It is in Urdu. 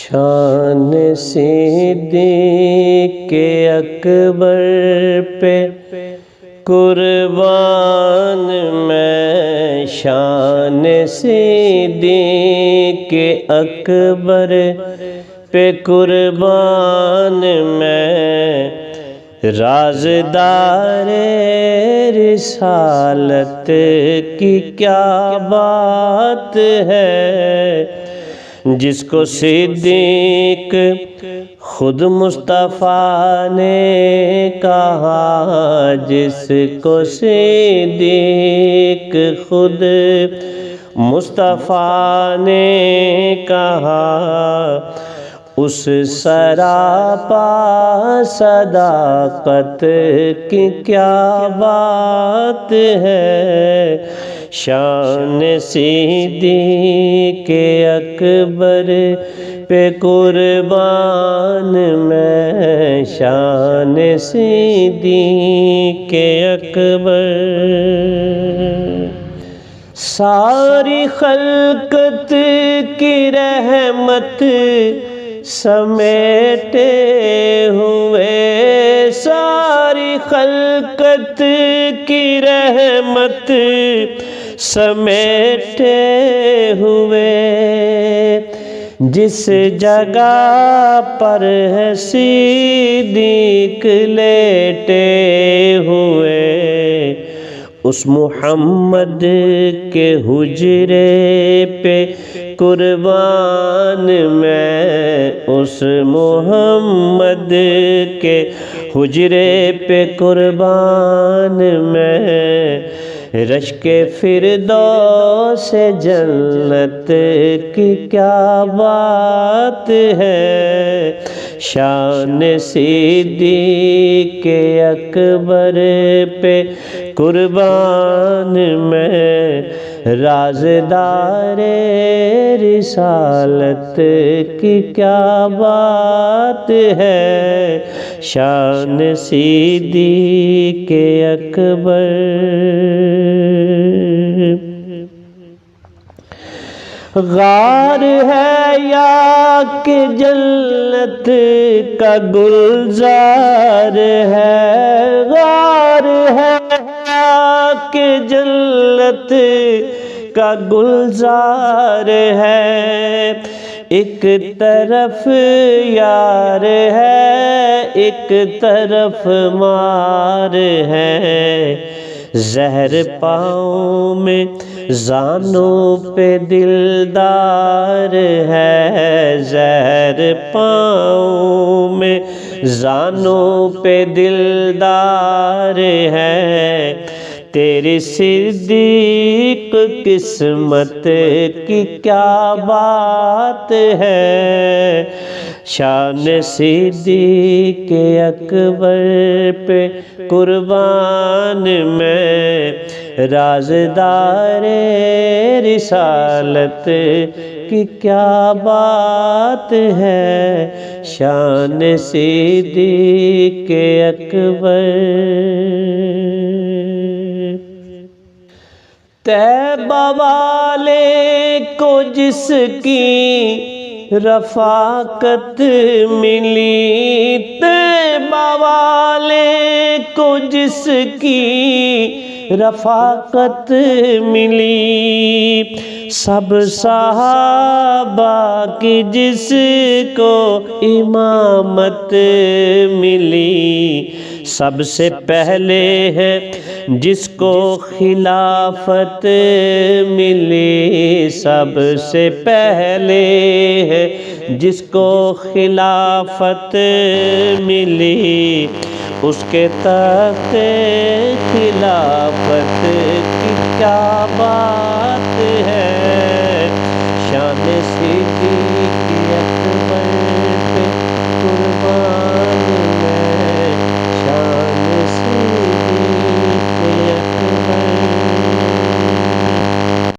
شان صدیق اکبر پہ قربان میں، شان صدیق اکبر پہ قربان میں، رازدار رسالت کی کیا بات ہے، جس کو صدیق خود مصطفیٰ نے کہا، جس کو صدیق خود مصطفیٰ نے کہا، اس سراپا صداقت کی کیا بات ہے، شان صدیق اکبر پہ قربان میں، شان صدیق اکبر۔ ساری خلقت کی رحمت سمیٹے ہوئے، ساری خلقت کی رحمت سمیٹے ہوئے، جس جگہ پر ہے صدیق لیٹے ہوئے، اس محمد کے حجرے پہ قربان میں، اس محمد کے حجرے پہ قربان میں، رشک فردوس جنت کی کیا بات ہے، شان صدیق اکبر پہ قربان میں، رازدار رسالت کی کیا بات ہے، شان صدیق اکبر۔ غار ہے یا کہ جنت کا گلزار ہے، غار ہے یا کہ جنت کا گلزار ہے، ایک طرف یار ہے ایک طرف مار ہے، زہر پاؤں میں زانوں پہ دلدار ہے، زہر پاؤں میں زانوں پہ دلدار ہے، تیری صدیق قسمت کی کیا بات ہے، شان صدیق اکبر پہ قربان میں، رازدار رسالت کی کیا بات ہے، شان صدیق اکبر۔ طیبہ والے کو جس کی رفاقت ملی، طیبہ والے کو جس کی رفاقت ملی، سب صحابہ کی جس کو امامت ملی، سب سے پہلے ہے جس کو خلافت ملی، سب سے پہلے ہے جس کو خلافت ملی، اس کے تخت خلافت کی کیا بات ہے، شان